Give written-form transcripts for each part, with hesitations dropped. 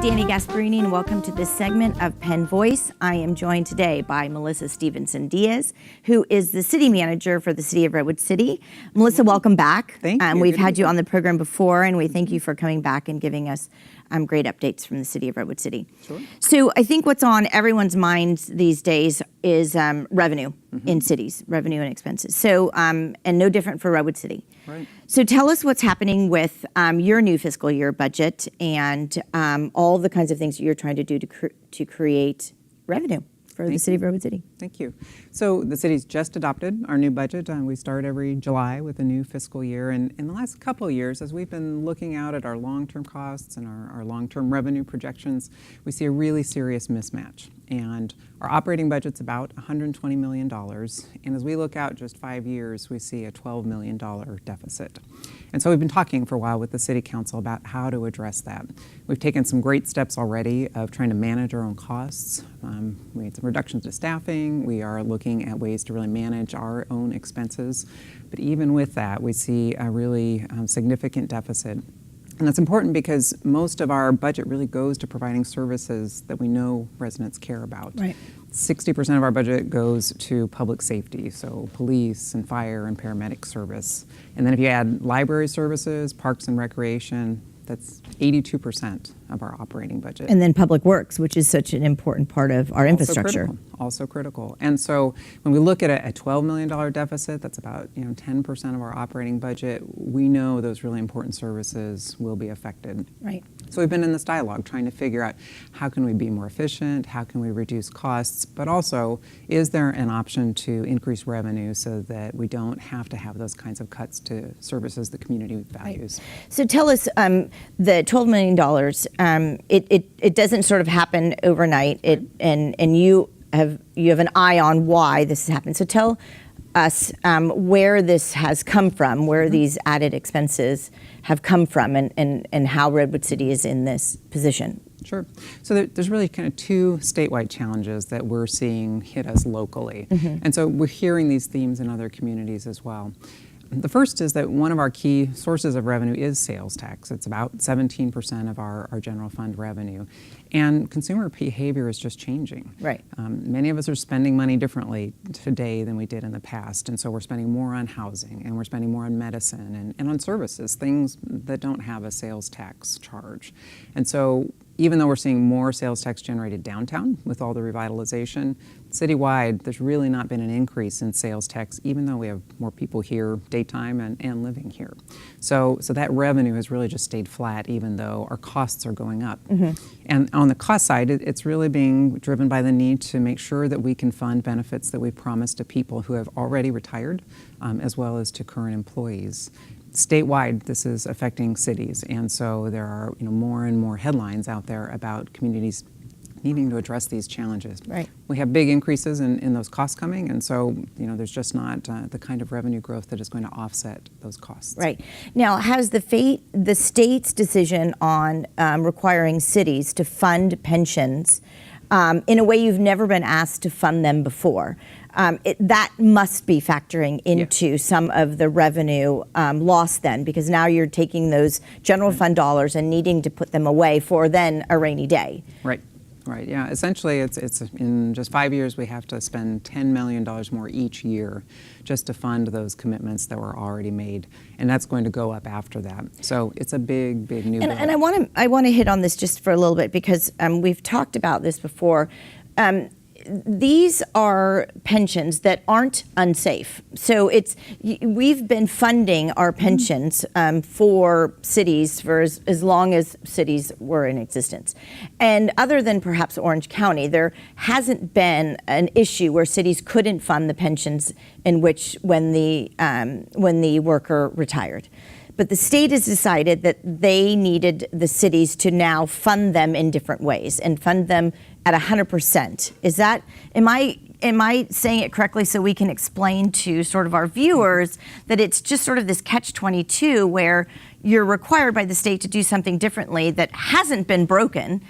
Danny Gasparini, and welcome to this segment of Penn Voice. I am joined today by Melissa Stevenson Diaz, who is the city manager for the city of Redwood City. Melissa, welcome back. Thank you. We've had you on the program before, and we thank you for coming back and giving us great updates from the city of Redwood City. Sure. So I think what's on everyone's minds these days is revenue in cities, revenue and expenses. So, and no different for Redwood City. Right. So tell us what's happening with your new fiscal year budget and all the kinds of things that you're trying to do to create revenue for the city of Redwood City. Thank you. So the city's just adopted our new budget. We start every July with a new fiscal year. And in the last couple of years, as we've been looking out at our long-term costs and our long-term revenue projections, we see a really serious mismatch. And our operating budget's about $120 million. And as we look out just 5 years, we see a $12 million deficit. And so we've been talking for a while with the City Council about how to address that. We've taken some great steps already of trying to manage our own costs. We made some reductions to staffing. We are looking at ways to really manage our own expenses. But even with that, we see a really significant deficit. And that's important because most of our budget really goes to providing services that we know residents care about. Right. 60% of our budget goes to public safety, so police and fire and paramedic service. And then if you add library services, parks and recreation, that's 82% of our operating budget. And then public works, which is such an important part of our infrastructure. Also critical. And so when we look at a $12 million deficit, that's about 10% of our operating budget, we know those really important services will be affected. Right. So we've been in this dialogue trying to figure out how can we be more efficient, how can we reduce costs, but also is there an option to increase revenue so that we don't have to have those kinds of cuts to services the community values. Right. So tell us, the $12 million, it doesn't sort of happen overnight, and you have an eye on why this has happened. So tell us where this has come from, where these added expenses have come from, and how Redwood City is in this position. Sure. So there's really kind of two statewide challenges that we're seeing hit us locally. And so we're hearing these themes in other communities as well. The first is that one of our key sources of revenue is sales tax. It's about 17% of our general fund revenue. And consumer behavior is just changing. Right. Many of us are spending money differently today than we did in the past. And so we're spending more on housing, and we're spending more on medicine and on services, things that don't have a sales tax charge. And so even though we're seeing more sales tax generated downtown with all the revitalization, citywide, there's really not been an increase in sales tax, even though we have more people here daytime and living here. So that revenue has really just stayed flat, even though our costs are going up. And on the cost side, it's really being driven by the need to make sure that we can fund benefits that we promised to people who have already retired, as well as to current employees. Statewide, this is affecting cities, and so there are more and more headlines out there about communities needing to address these challenges. Right. We have big increases in those costs coming, and so there's just not the kind of revenue growth that is going to offset those costs. Right. Now, has the state's decision on requiring cities to fund pensions in a way you've never been asked to fund them before, that must be factoring into some of the revenue loss then, because now you're taking those general fund dollars and needing to put them away for then a rainy day. Right. Right, yeah. Essentially, it's in just 5 years, we have to spend $10 million more each year just to fund those commitments that were already made, and that's going to go up after that. So it's a big new bill. And I want to hit on this just for a little bit because we've talked about this before. These are pensions that aren't unsafe. So we've been funding our pensions for cities for as long as cities were in existence. And other than perhaps Orange County, there hasn't been an issue where cities couldn't fund the pensions when the worker retired. But the state has decided that they needed the cities to now fund them in different ways and fund them at 100%. Am I saying it correctly so we can explain to sort of our viewers that it's just sort of this catch-22 where you're required by the state to do something differently that hasn't been broken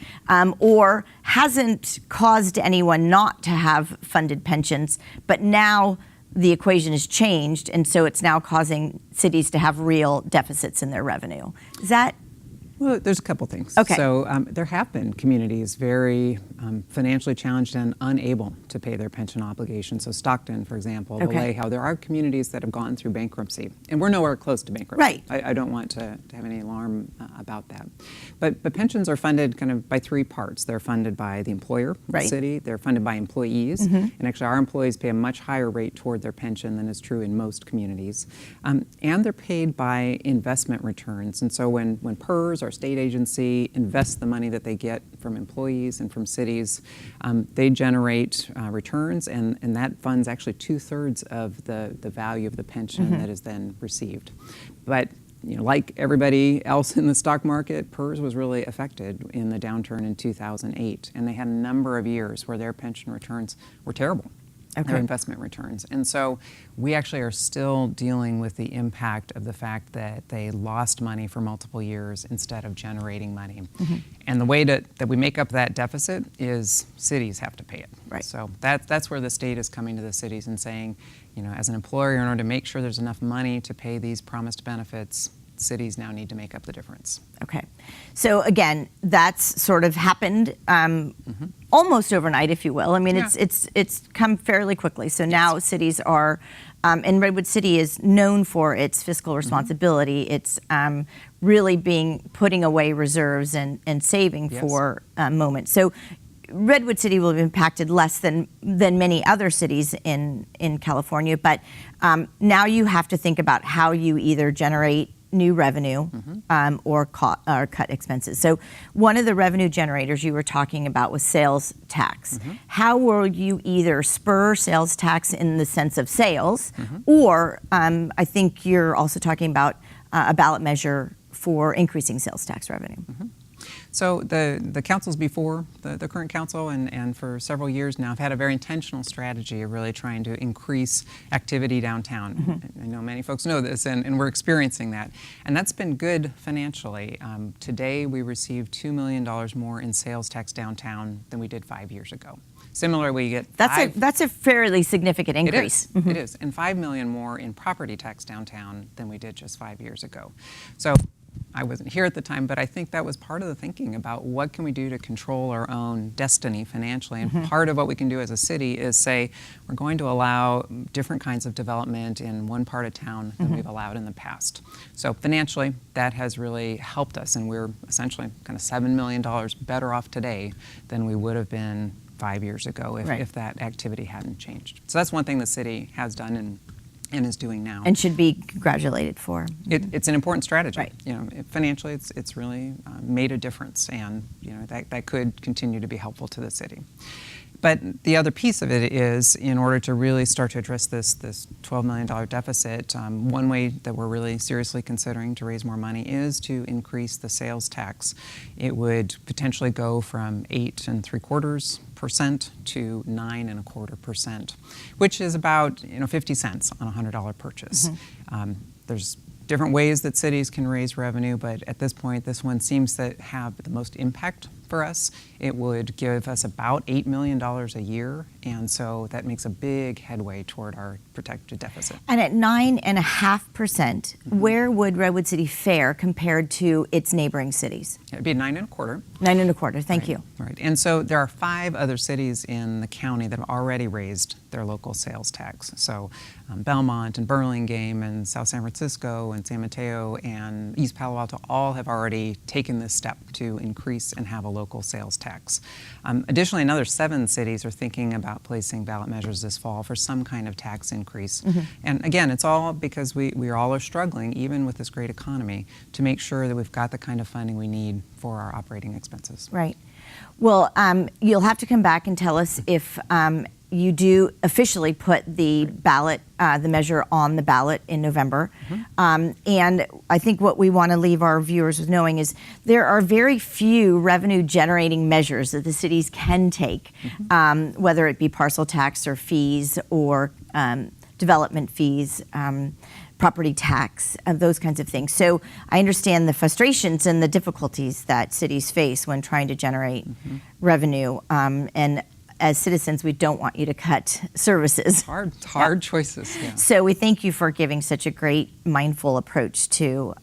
or hasn't caused anyone not to have funded pensions, but now the equation has changed, and so it's now causing cities to have real deficits in their revenue. Is that Well, there's a couple things. Okay. So there have been communities very financially challenged and unable to pay their pension obligations. So Stockton, for example, Okay. Vallejo, there are communities that have gone through bankruptcy, and we're nowhere close to bankruptcy. Right. I don't want to have any alarm about that. But pensions are funded kind of by three parts. They're funded by the employer, Right. the city. They're funded by employees, and actually our employees pay a much higher rate toward their pension than is true in most communities. And they're paid by investment returns. And so when PERS, our state agency, invests the money that they get from employees and from cities, they generate returns, and that funds actually 2/3 of the value of the pension that is then received. But like everybody else in the stock market, PERS was really affected in the downturn in 2008, and they had a number of years where their pension returns were terrible. Okay. Their investment returns. And so we actually are still dealing with the impact of the fact that they lost money for multiple years instead of generating money. And the way that we make up that deficit is cities have to pay it. Right. So that's where the state is coming to the cities and saying, as an employer, in order to make sure there's enough money to pay these promised benefits, cities now need to make up the difference. Okay. So again, that's sort of happened almost overnight, if you will. I mean, Yeah. it's come fairly quickly. So now cities are, and Redwood City is known for its fiscal responsibility. It's really putting away reserves and saving Yes. for moments. So Redwood City will be impacted less than many other cities in California. But now you have to think about how you either generate new revenue or cut expenses. So one of the revenue generators you were talking about was sales tax. How will you either spur sales tax in the sense of sales, or I think you're also talking about a ballot measure for increasing sales tax revenue? So the councils before, the current council and for several years now have had a very intentional strategy of really trying to increase activity downtown. I know many folks know this, and we're experiencing that. And that's been good financially. Today we received $2 million more in sales tax downtown than we did 5 years ago. Similarly, we get that's a fairly significant increase. It is, and $5 million more in property tax downtown than we did just 5 years ago. So I wasn't here at the time, but I think that was part of the thinking about what can we do to control our own destiny financially. And part of what we can do as a city is say, we're going to allow different kinds of development in one part of town than we've allowed in the past. So financially, that has really helped us, and we're essentially kind of $7 million better off today than we would have been 5 years ago if that activity hadn't changed. So that's one thing the city has done and is doing now. And should be congratulated for. It's an important strategy. Right. Financially, it's really made a difference, and that could continue to be helpful to the city. But the other piece of it is, in order to really start to address this $12 million deficit, one way that we're really seriously considering to raise more money is to increase the sales tax. It would potentially go from 8.75% to 9.25%, which is about 50 cents on a $100 purchase. There's different ways that cities can raise revenue, but at this point, this one seems to have the most impact for us. It would give us about $8 million a year, and so that makes a big headway toward our protected deficit. And at 9.5%, where would Redwood City fare compared to its neighboring cities? It'd be 9.25. 9.25. Thank you. Right, and so there are 5 other cities in the county that have already raised their local sales tax. So Belmont and Burlingame and South San Francisco and San Mateo and East Palo Alto all have already taken this step to increase and have a local sales tax. Additionally, another 7 cities are thinking about placing ballot measures this fall for some kind of tax increase. And again, it's all because we all are struggling, even with this great economy, to make sure that we've got the kind of funding we need for our operating expenses. Right. Well, you'll have to come back and tell us if you do officially put the ballot, the measure on the ballot in November. And I think what we want to leave our viewers with knowing is there are very few revenue generating measures that the cities can take, whether it be parcel tax or fees or development fees, property tax, those kinds of things. So I understand the frustrations and the difficulties that cities face when trying to generate revenue. And as citizens, we don't want you to cut services. Hard choices. Yeah. So we thank you for giving such a great, mindful approach to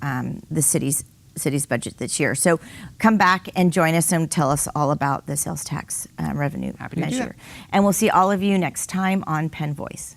the city's city's budget this year. So come back and join us and tell us all about the sales tax revenue Happy to do measure. that. And we'll see all of you next time on Penn Voice.